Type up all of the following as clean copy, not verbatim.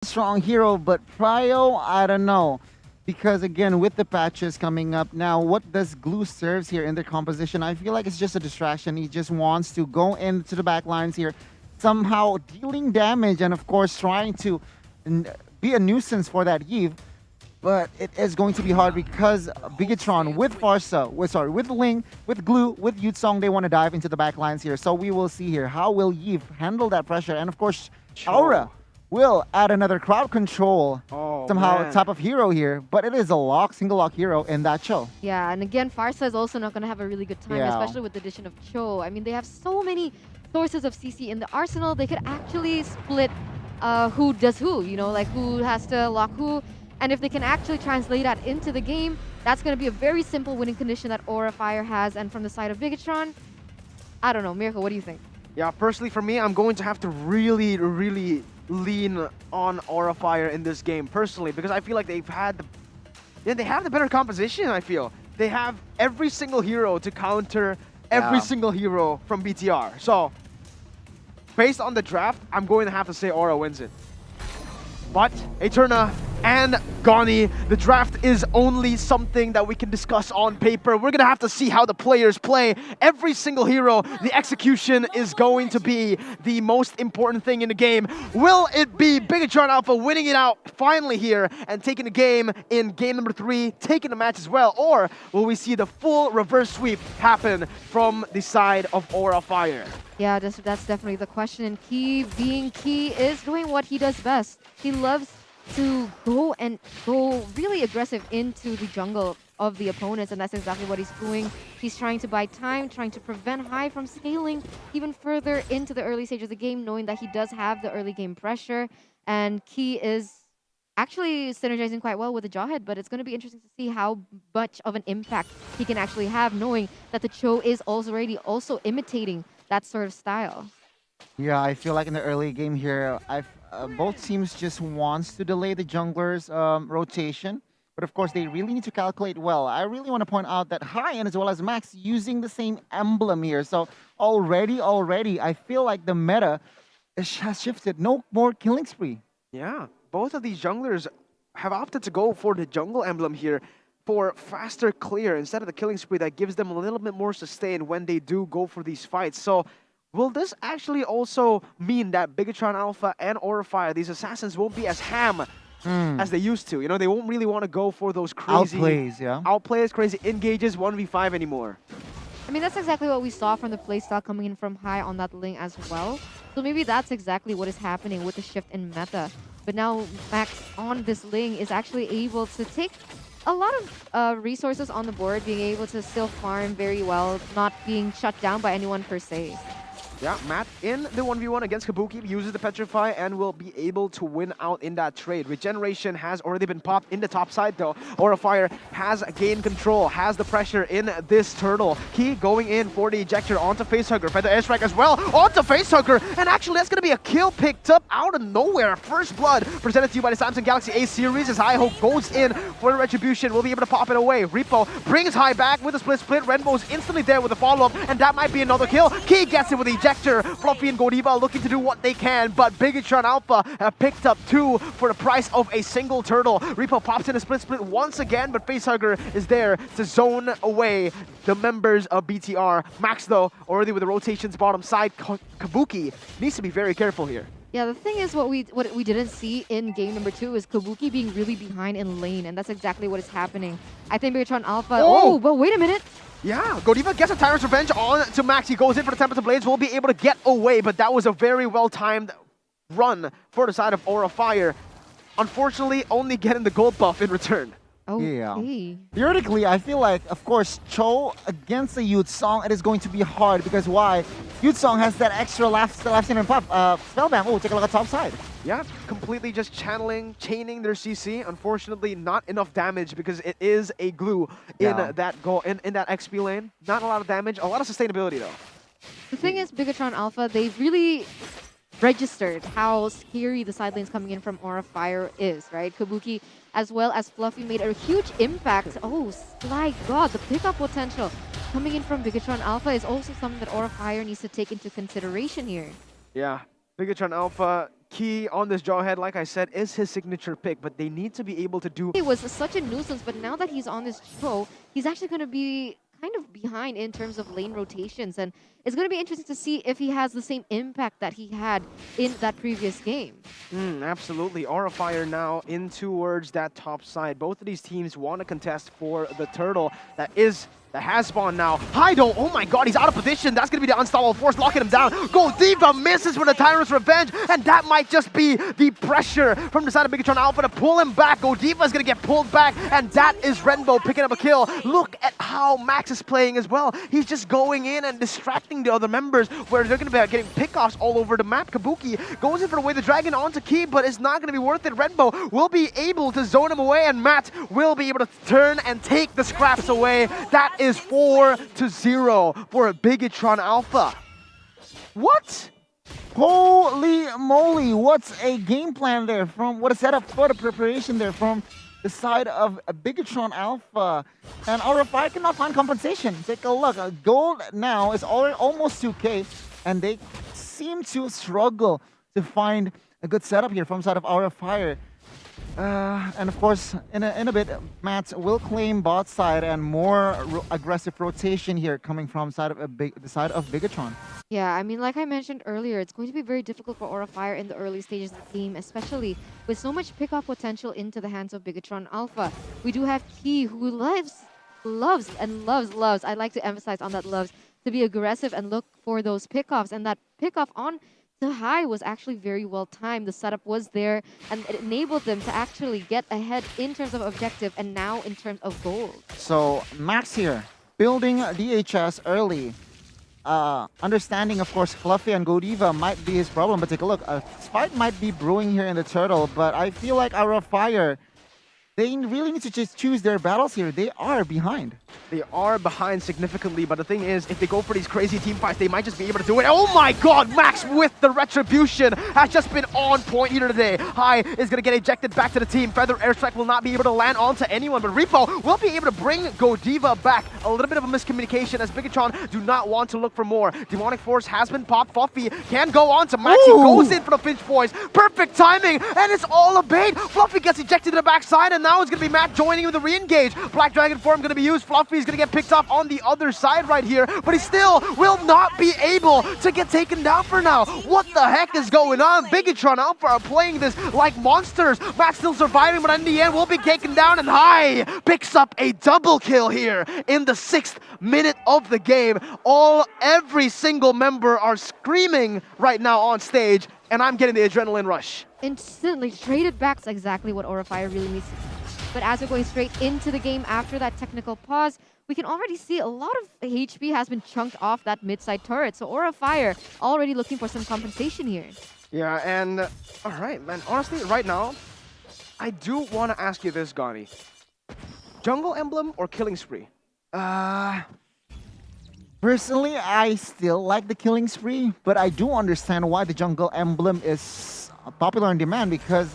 strong hero, but Prio, I don't know. Because again, with the patches coming up now, what does Glue serves here in their composition? I feel like it's just a distraction. He just wants to go into the back lines here, somehow dealing damage, and of course trying to be a nuisance for that Eve. But it is going to be hard because Bigetron with Farsa, with Ling, with Glue, with Yutsong, they want to dive into the back lines here. So we will see here how will Eve handle that pressure, and of course Aura will add another crowd control somehow man. type of hero here, but it is a single lock hero in that show. Yeah, and again, Farsa is also not going to have a really good time, Yeah. especially with the addition of Cho. I mean, they have so many sources of CC in the arsenal. They could actually split who does who, you know, like who has to lock who. And if they can actually translate that into the game, that's going to be a very simple winning condition that Aura Fire has. And from the side of Bigetron, I don't know. Miracle, what do you think? Yeah, personally for me, I'm going to have to really lean on Aura Fire in this game, personally, because I feel like they have the better composition, I feel. They have every single hero to counter every single hero from BTR. So, based on the draft, I'm going to have to say Aura wins it. But Eterna and Goni, the draft is only something that we can discuss on paper. We're gonna have to see how the players play. Every single hero, the execution is going to be the most important thing in the game. Will it be Bigetron Alpha winning it out finally here and taking the game in game number 3, taking the match as well? Or will we see the full reverse sweep happen from the side of Aura Fire? Yeah, that's definitely the question. And Key, being Key, is doing what he does best. He loves to go really aggressive into the jungle of the opponents, and that's exactly what he's doing. He's trying to buy time, trying to prevent High from scaling even further into the early stage of the game, knowing that he does have the early game pressure. And Key is actually synergizing quite well with the Jawhead, but it's going to be interesting to see how much of an impact he can actually have, knowing that the Cho is already also imitating that sort of style. Yeah, I feel like in the early game here, both teams just wants to delay the jungler's rotation. But of course, they really need to calculate well. I really want to point out that High and as well as Max using the same emblem here. So already, I feel like the meta has shifted. No more killing spree. Yeah, both of these junglers have opted to go for the jungle emblem here for faster clear instead of the killing spree that gives them a little bit more sustain when they do go for these fights. So will this actually also mean that Bigetron Alpha and Aura Fire, these assassins, won't be as ham as they used to? You know, they won't really want to go for those crazy outplays, crazy engages 1v5 anymore. I mean, that's exactly what we saw from the playstyle coming in from High on that Ling as well. So maybe that's exactly what is happening with the shift in meta. But now Max on this Ling is actually able to take a lot of resources on the board, being able to still farm very well, not being shut down by anyone per se. Yeah, Matt in the 1v1 against Kabuki uses the Petrify and will be able to win out in that trade. Regeneration has already been popped in the top side though. Aura Fire has gained control, has the pressure in this turtle. Key going in for the ejector onto Facehugger. Feather Airstrike as well onto Facehugger. And actually that's going to be a kill picked up out of nowhere. First blood presented to you by the Samsung Galaxy A series as High Hope goes in for the Retribution. Will be able to pop it away. Repo brings High back with a split. Renbo's instantly there with a follow-up and that might be another kill. Key gets it with the ejector. Fluffy and Godiva looking to do what they can, but Bigetron Alpha have picked up 2 for the price of a single turtle. Repo pops in a split once again, but Facehugger is there to zone away the members of BTR. Max, though, already with the rotations bottom side. Kabuki needs to be very careful here. Yeah, the thing is, what we didn't see in game number 2 is Kabuki being really behind in lane, and that's exactly what is happening. I think Bigetron Alpha... Oh, but wait a minute! Yeah, Godiva gets a Tyrant's Revenge on to Max. He goes in for the Tempest of Blades, will be able to get away, but that was a very well-timed run for the side of Aura Fire. Unfortunately, only getting the gold buff in return. Okay. Yeah. Theoretically, I feel like, of course, Cho against the Yutsong, it is going to be hard because why? Yutsong has that extra left and puff. Spellbam, oh, take a look at top side. Yeah, completely just chaining their CC. Unfortunately, not enough damage because it is a glue in that goal in that XP lane. Not a lot of damage, a lot of sustainability though. The thing is, Bigetron Alpha, they've really registered how scary the side lanes coming in from Aura Fire is, right? Kabuki as well as Fluffy made a huge impact. Oh, my God, the pickup potential coming in from Bigetron Alpha is also something that Aura Fire needs to take into consideration here. Yeah, Bigetron Alpha Key on this Jawhead, like I said, is his signature pick, but they need to be able to do... He was such a nuisance, but now that he's on this show, he's actually going to be kind of behind in terms of lane rotations, and it's going to be interesting to see if he has the same impact that he had in that previous game. Absolutely. Aura Fire now in towards that top side. Both of these teams want to contest for the turtle that has spawned now. Haido, oh my god, he's out of position. That's going to be the unstoppable force locking him down. Goldiva misses for the Tyrant's Revenge, and that might just be the pressure from the side of Bigetron Alpha to pull him back. Goldiva is going to get pulled back, and that is Renbo picking up a kill. Look at how Max is playing as well. He's just going in and distracting the other members, where they're going to be getting pickoffs all over the map. Kabuki goes in for the way the dragon onto Key, but it's not going to be worth it. Renbo will be able to zone him away, and Matt will be able to turn and take the scraps away. That is 4-0 for Bigetron Alpha. What? Holy moly, what's a game plan there from, what a setup for the preparation there from the side of Bigetron Alpha. And RFI cannot find compensation. Take a look, gold now is almost 2K, and they seem to struggle to find a good setup here from side of RFI. And of course, in a bit, Matt will claim bot side and more aggressive rotation here coming from the side of Bigetron. Yeah, I mean, like I mentioned earlier, it's going to be very difficult for Aura Fire in the early stages of the game, especially with so much pickoff potential into the hands of Bigetron Alpha. We do have Key, who loves, I like to emphasize on that loves, to be aggressive and look for those pickoffs. And that pickoff on the high was actually very well timed. The setup was there, and it enabled them to actually get ahead in terms of objective and now in terms of gold. So Max here, building DHS early. Understanding, of course, Fluffy and Godiva might be his problem, but take a look. A fight might be brewing here in the turtle, but I feel like Aura Fire, they really need to just choose their battles here. They are behind. They are behind significantly, but the thing is, if they go for these crazy team fights, they might just be able to do it. Oh my god, Max with the retribution has just been on point here today. Hai is going to get ejected back to the team. Feather Airstrike will not be able to land onto anyone, but Repo will be able to bring Godiva back. A little bit of a miscommunication as Bigetron do not want to look for more. Demonic Force has been popped. Fluffy can go on to Max. He goes in for the Finch Boys. Perfect timing, and it's all a bait. Fluffy gets ejected to the backside, and now it's going to be Matt joining with the re-engage. Black Dragon form going to be used. Fluffy's going to get picked up on the other side right here, but he still will not be able to get taken down for now. What the heck is going on? Bigetron Alpha are playing this like monsters. Matt still surviving, but in the end will be taken down, and Hai picks up a double kill here in the 6th minute of the game. Every single member are screaming right now on stage, and I'm getting the adrenaline rush. Instantly traded back. That's exactly what Aura Fire really needs to do. But as we're going straight into the game after that technical pause, we can already see a lot of HP has been chunked off that mid-side turret. So Aura Fire already looking for some compensation here. Yeah, and all right, man. Honestly, right now, I do want to ask you this, Gani. Jungle Emblem or Killing Spree? Personally, I still like the Killing Spree, but I do understand why the Jungle Emblem is popular in demand, because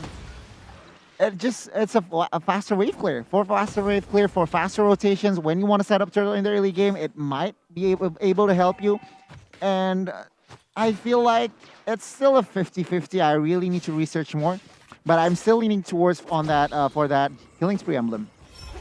it's a faster wave clear. For faster wave clear, for faster rotations, when you want to set up turtle in the early game, it might be able to help you. And I feel like it's still a 50-50. I really need to research more, but I'm still leaning towards on that for that Killing Spree emblem.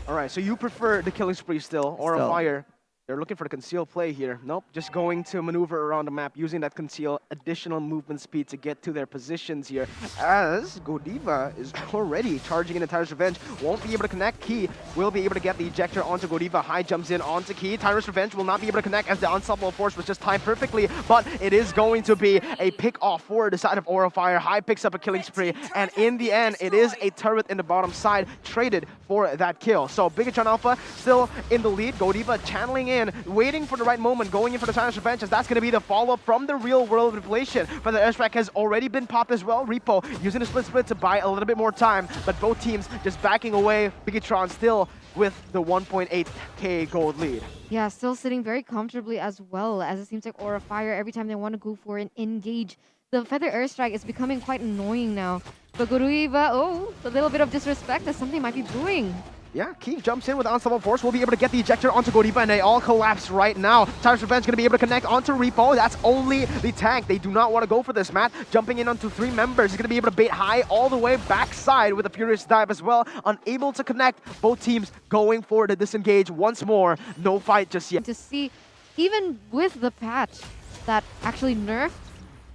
All right, so you prefer the Killing Spree still, or a Fire? They're looking for the conceal play here. Nope, just going to maneuver around the map, using that conceal additional movement speed to get to their positions here. As Godiva is already charging in the Tyrant's Revenge, won't be able to connect. Key will be able to get the ejector onto Godiva. Hai jumps in onto Key. Tyrant's Revenge will not be able to connect as the unstoppable force was just timed perfectly, but it is going to be a pick off for the side of Aura Fire. Hai picks up a Killing Spree, and in the end, it is a turret in the bottom side traded for that kill. So Bigetron Alpha still in the lead. Godiva channeling in, waiting for the right moment, going in for the Tyrant's Revenge, as that's going to be the follow-up from the real world manipulation. But the airstrike has already been popped as well. Repo using the split to buy a little bit more time, but both teams just backing away. Bigetron still with the 1.8k gold lead. Yeah, still sitting very comfortably as well, as it seems like Aura Fire, every time they want to go for an engage, the Feather Airstrike is becoming quite annoying now. But Godiva, oh, a little bit of disrespect as something might be brewing. Yeah, Key jumps in with Unstoppable Force. We'll be able to get the ejector onto Godiva, and they all collapse right now. Tyrant's Revenge going to be able to connect onto Repo. That's only the tank. They do not want to go for this, Matt. Jumping in onto 3 members. He's going to be able to bait high all the way backside with a Furious Dive as well. Unable to connect. Both teams going for the disengage once more. No fight just yet. To see, even with the patch that actually nerfed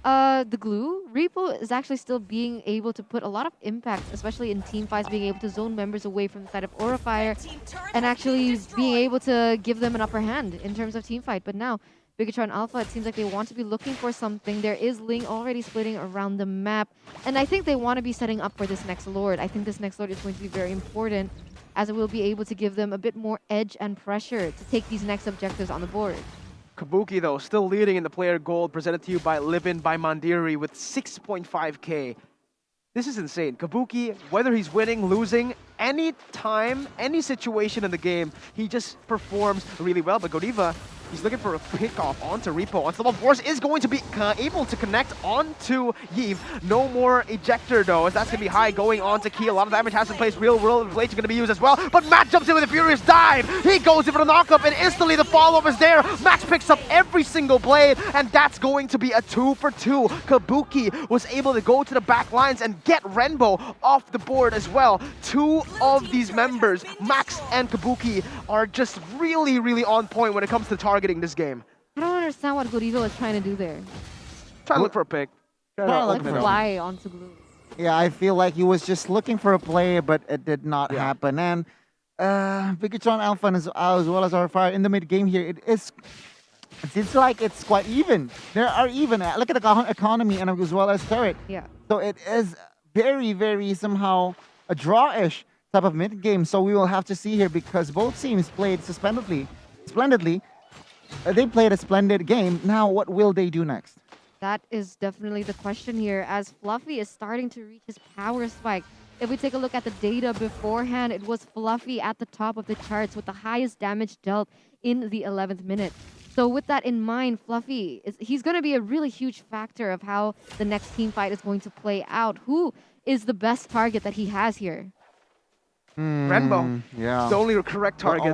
the glue, Repo is actually still being able to put a lot of impact, especially in team fights, being able to zone members away from the side of Aura Fire and actually being able to give them an upper hand in terms of team fight. But now, Bigetron Alpha, it seems like they want to be looking for something. There is Ling already splitting around the map, and I think they want to be setting up for this next Lord. I think this next Lord is going to be very important, as it will be able to give them a bit more edge and pressure to take these next objectives on the board. Kabuki, though, still leading in the player gold, presented to you by Livin by Mandiri with 6.5k. This is insane. Kabuki, whether he's winning, losing, any time, any situation in the game, he just performs really well. But Godiva, he's looking for a pickoff onto Repo. Unstoppable Force is going to be able to connect onto Yves. No more ejector, though, as that's going to be high going on to Key. A lot of damage has been placed. Real world inflation going to be used as well. But Matt jumps in with a furious dive. He goes in for the knockup, and instantly the follow-up is there. Max picks up every single blade, and that's going to be a 2 for 2. Kabuki was able to go to the back lines and get Renbo off the board as well. 2 of these members, Max and Kabuki, are just really, really on point when it comes to targeting this game. I don't understand what Godiva was trying to do there. Try to look for a pick. Try to look open for it a up. Fly onto glue. Yeah, I feel like he was just looking for a play, but it did not happen. And Bigetron Alpha as well as our Fire in the mid game here, it seems like it's quite even. There are even. Look at the economy and as well as Turret. Yeah. So it is very, very somehow a draw-ish type of mid game. So we will have to see here because both teams played splendidly. They played a splendid game. Now, what will they do next? That is definitely the question here, as Fluffy is starting to reach his power spike. If we take a look at the data beforehand, it was Fluffy at the top of the charts with the highest damage dealt in the 11th minute. So with that in mind, Fluffy, he's going to be a really huge factor of how the next team fight is going to play out. Who is the best target that he has here? Renbo. Yeah. The only correct target.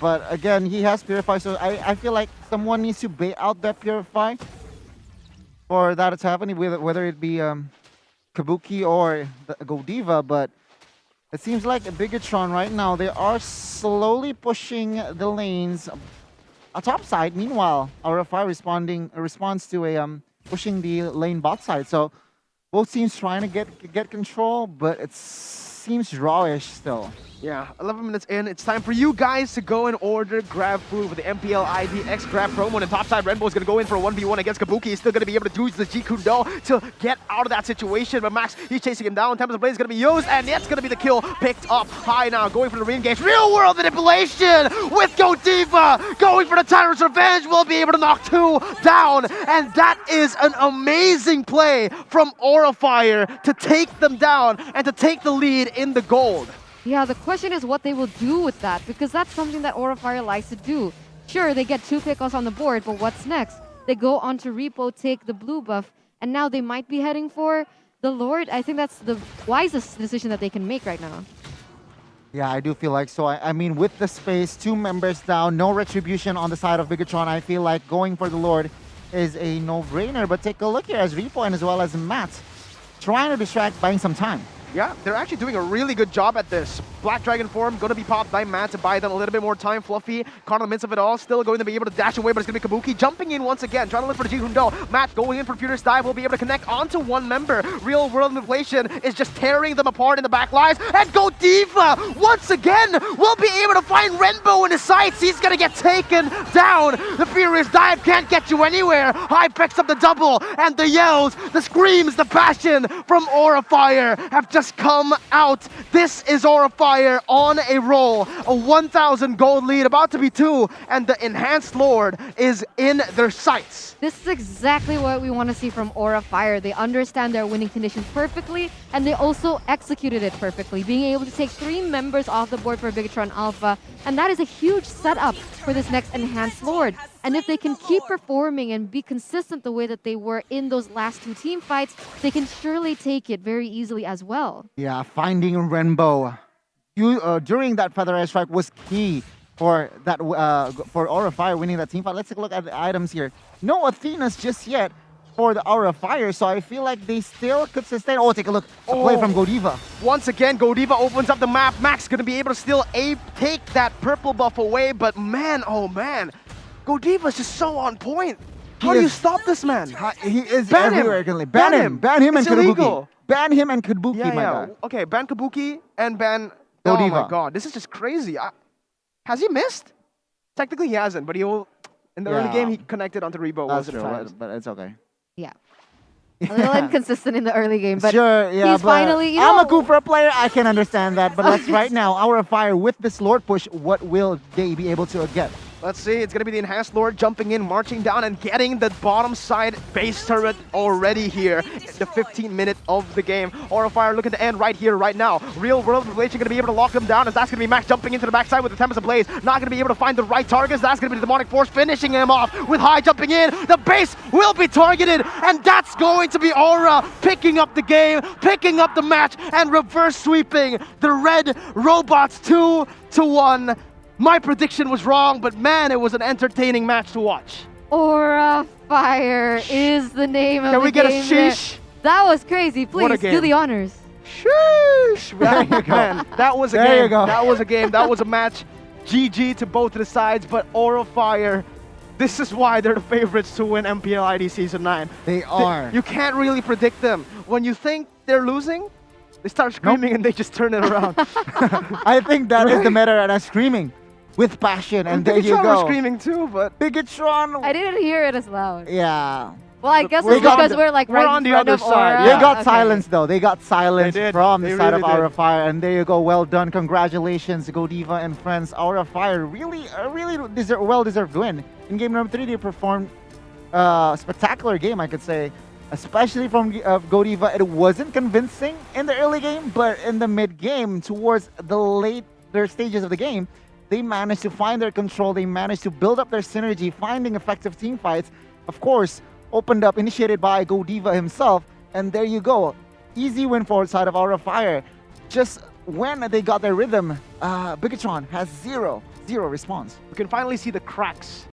But again, he has Purify, so I feel like someone needs to bait out that Purify for that to happen, whether it be Kabuki or Godiva. But it seems like a Bigetron right now, they are slowly pushing the lanes top side. Meanwhile, RFI responds to a pushing the lane bot side. So both teams trying to get control, but it seems rawish still. Yeah, 11 minutes in. It's time for you guys to go and order grab food with the MPL ID X grab promo. And topside, Renbo is going to go in for a 1v1 against Kabuki. He's still going to be able to use the G-Kundo to get out of that situation. But Max, he's chasing him down. Tempest Blade is going to be used, and that's going to be the kill. Picked up high now, going for the re-engage. Real world manipulation with Godiva going for the Tyrant's Revenge. Will be able to knock 2 down. And that is an amazing play from Aura Fire to take them down and to take the lead in the gold. Yeah, the question is what they will do with that, because that's something that Aura Fire likes to do. Sure, they get 2 pickoffs on the board, but what's next? They go on to Repo, take the blue buff, and now they might be heading for the Lord. I think that's the wisest decision that they can make right now. Yeah, I do feel like so. I mean, with the space, 2 members down, no retribution on the side of Bigetron, I feel like going for the Lord is a no-brainer. But take a look here as Repo and as well as Matt trying to distract, buying some time. Yeah, they're actually doing a really good job at this. Black Dragon form going to be popped by Matt to buy them a little bit more time. Fluffy, caught in the midst of it all, still going to be able to dash away, but it's going to be Kabuki jumping in once again, trying to look for the Ji-Hundo. Matt going in for Furious Dive, will be able to connect onto 1 member. Real world inflation is just tearing them apart in the back lines. And Godiva, once again, will be able to find Renbo in his sights. He's going to get taken down. The Furious Dive can't get you anywhere. High picks up the double, and the yells, the screams, the passion from Aura Fire have just come out. This is Aura Fire on a roll. A 1,000 gold lead, about to be 2, and the Enhanced Lord is in their sights. This is exactly what we want to see from Aura Fire. They understand their winning conditions perfectly, and they also executed it perfectly, being able to take 3 members off the board for Bigetron Alpha, and that is a huge setup for this next Enhanced Lord. And if they can keep performing and be consistent the way that they were in those last 2 team fights, they can surely take it very easily as well. Yeah, finding Renbo. during that Feather Edge strike was key for that for Aura Fire winning that team fight. Let's take a look at the items here. No Athenas just yet for the Aura Fire, so I feel like they still could sustain. Oh, take a look. A play from Godiva. Once again, Godiva opens up the map. Max going to be able to still take that purple buff away, but man, oh man, Godiva's just so on point. How do you stop this man? He is Ban him. everywhere currently. Ban him. Ban him and It's Kabuki. illegal. Ban him and Kabuki, Yeah, my yeah. guy. Okay, ban Kabuki and ban... Oh my Godiva. god, this is just crazy. Has he missed? Technically he hasn't, but he'll... In the early Yeah. game, he connected onto Rebo. That's wasn't true, fast. but it's okay. Yeah. A little inconsistent in the early game, but sure, yeah, he's but finally, you I'm know, a Kufra player. I can understand that. But let's right now, Aura Fire with this Lord push. What will they be able to get? Let's see, it's going to be the Enhanced Lord jumping in, marching down, and getting the bottom side base turret already here. The 15th minute of the game. Aura Fire looking to end right here, right now. Real World Revelation going to be able to lock them down, as that's going to be Max jumping into the backside with the Tempest Ablaze. Not going to be able to find the right targets. That's going to be the Demonic Force finishing him off with High jumping in. The base will be targeted, and that's going to be Aura picking up the game, picking up the match, and reverse sweeping the Red Robots 2-1. My prediction was wrong, but man, it was an entertaining match to watch. Aura Fire is the name of Can the we get a game there. sheesh? That was crazy. What a Please do game. the honors. Sheesh! There you go. Man, that was a There game. you go. That was a game. That was a match. GG to both of the sides, but Aura Fire, this is why they're the favorites to win MPL ID Season 9. They are. You can't really predict them. When you think they're losing, they start screaming and they just turn it around. I think that is the meta right now, screaming with passion, and there you Bigetron were go. screaming too, but Bigetron. I didn't hear it as loud. Yeah. Well, I guess We're it's because on we're like we're right on in the front other of side. Aura. They got Okay. silence though. They got silence They did. from the They side of really did. Aura Fire, and there you go. Well done. Congratulations, Godiva and friends. Aura Fire really well-deserved win. In game number 3, they performed spectacular game, I could say, especially from Godiva. It wasn't convincing in the early game, but in the mid game, towards the later stages of the game, they managed to find their control. They managed to build up their synergy, finding effective team fights. Of course, opened up, initiated by Godiva himself. And there you go. Easy win for side of Aura Fire. Just when they got their rhythm, Bigetron has zero response. we can finally see the cracks